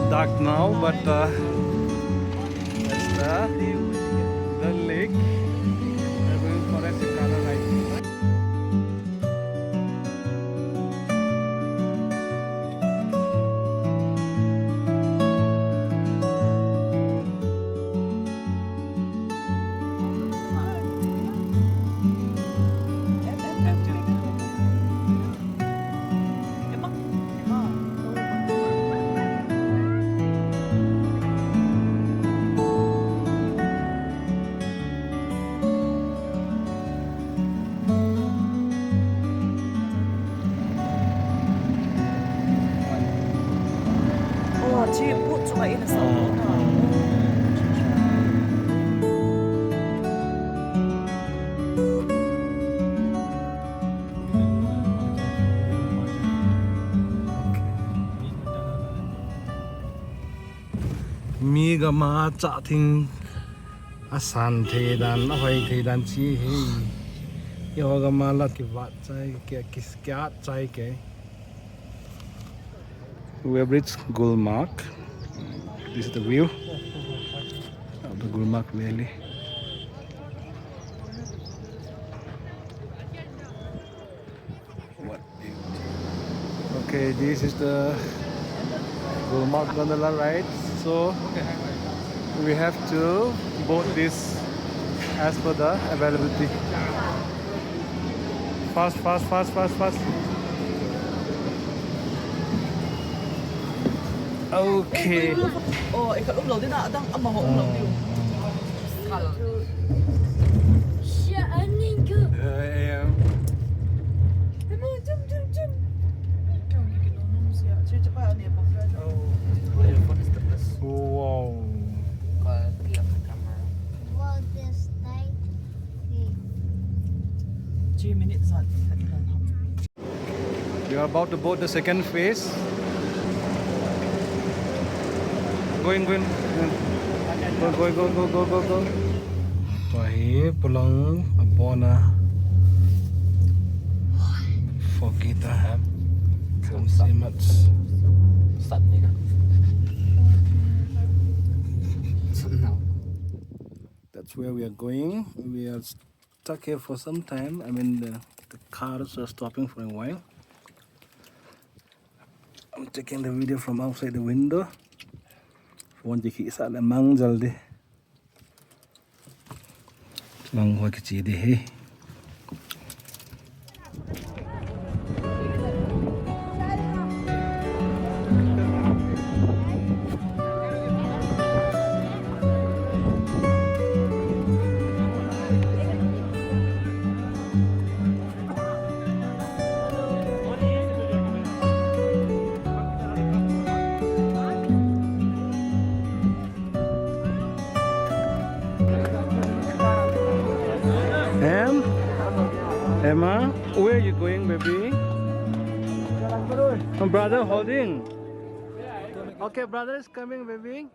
dark now, but that's the lake. We're going for a Sikara ride. Chị bút cho mày là sao Mi gama cha thing asan the dan hoi the dan chi he yo gama la ki wat chai ke kis kya chai ke. We have reached Gulmarg. This is the view of the Gulmarg Valley. What beauty. Okay, this is the Gulmarg gondola ride. So we have to board this as per the availability. Fast, fast, fast, fast, fast. Okay. ik ga uploaden na dan allemaal uploaden. Wow. Well, this night, 2 minutes aan. We are about to board the second phase. Going. Go. Pahi pulang abona. Fogita. Simats. That's where we are going. We are stuck here for some time. I mean, the cars are stopping for a while. I'm taking the video from outside the window. Phone chỉ khí sao lại mang dần đi, mang hoa cái gì đi he. Emma, where are you going, baby? Oh, brother holding. Okay, brother is coming, baby.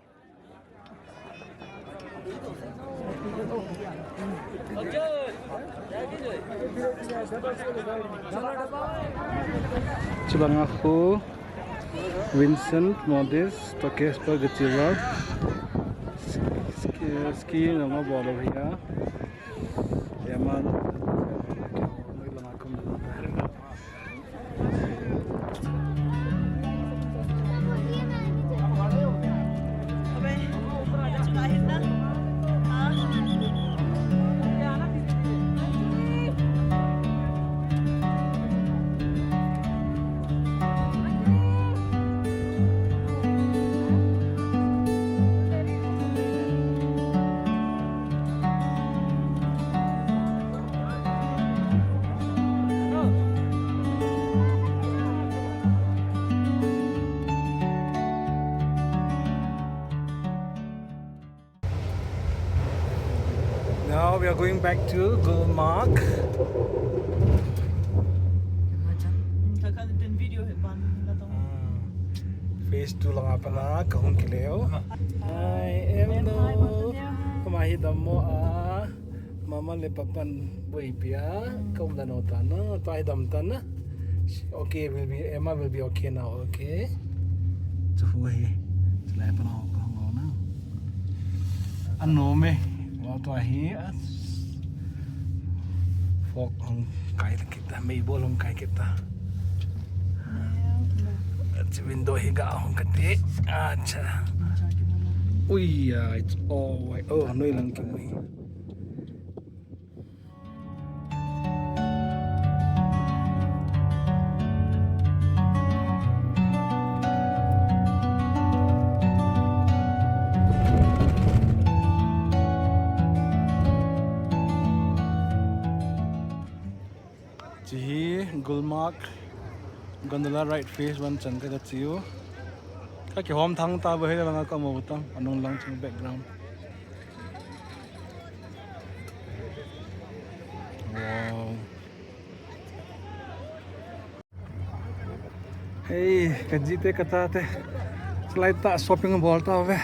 Sebang aku, Vincent, Modest, Tokes per Getiwa, skiing nama bola via. Emma. Now we are going back to Gulmarg. Kakak den video heban na to. Phase 2 lang apa na kahon kileo. Hi, hello. Kumahi damo mama le papan boy pia kaum dano tana to ai dam tana. Okay, Emma will be okay now, okay? So Lẽ bên họ không có nữa. Anh nổ mê, vào tòa hí Phok ang kaya kita, may bolong kaya kita. At si window higa akong kati. Acha. Uy, it's all white. Oh, ano lang kimoy. Jihi, Gulmarg, gondola right face one chan ka chiu. Ka ki hom thang ta ba he lang ka mo tang anong lang chung background. Wow. Hey, kajite kata te. Slide ta shopping ball ta ve.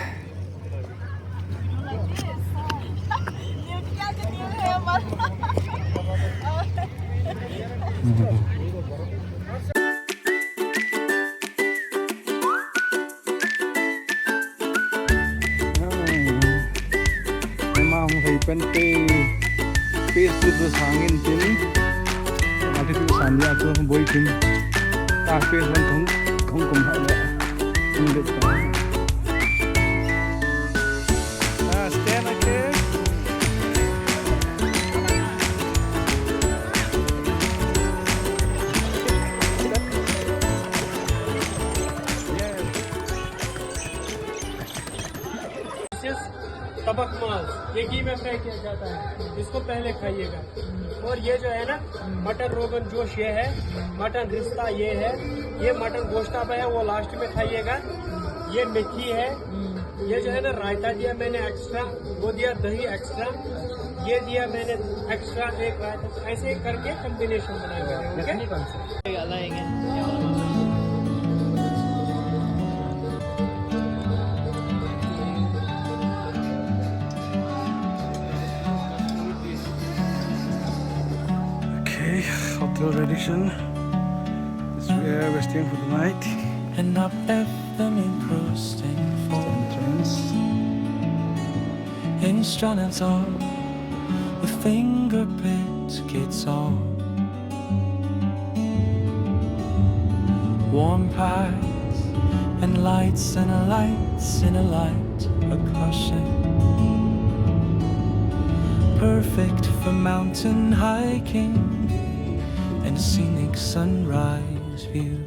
Memang phải penting face itu sangin tin ada tu sanya tu boy tin tak face kan kong ada ingat tak stand again. तबक माल ये घी में fry किया जाता है, इसको पहले खाइएगा। और ये जो है ना मटन रोगन जोश ये है, मटन रिश्ता ये है, ये मटन गोश्ताबा है वो लास्ट में खाइएगा। ये मेथी है, ये जो है ना रायता दिया मैंने एक्स्ट्रा, वो दिया दही एक्स्ट्रा, ये दिया मैंने एक्स्ट्रा एक रायता, ऐसे करके कॉम्बिनेशन बनाएंगे। Hotel Radisson. This is where we're staying for the night. And I've left them encrusting for Entrance. instruments on with fingerprints, kids on warm pies and lights in a light a caution. Perfect for mountain hiking and scenic sunrise view.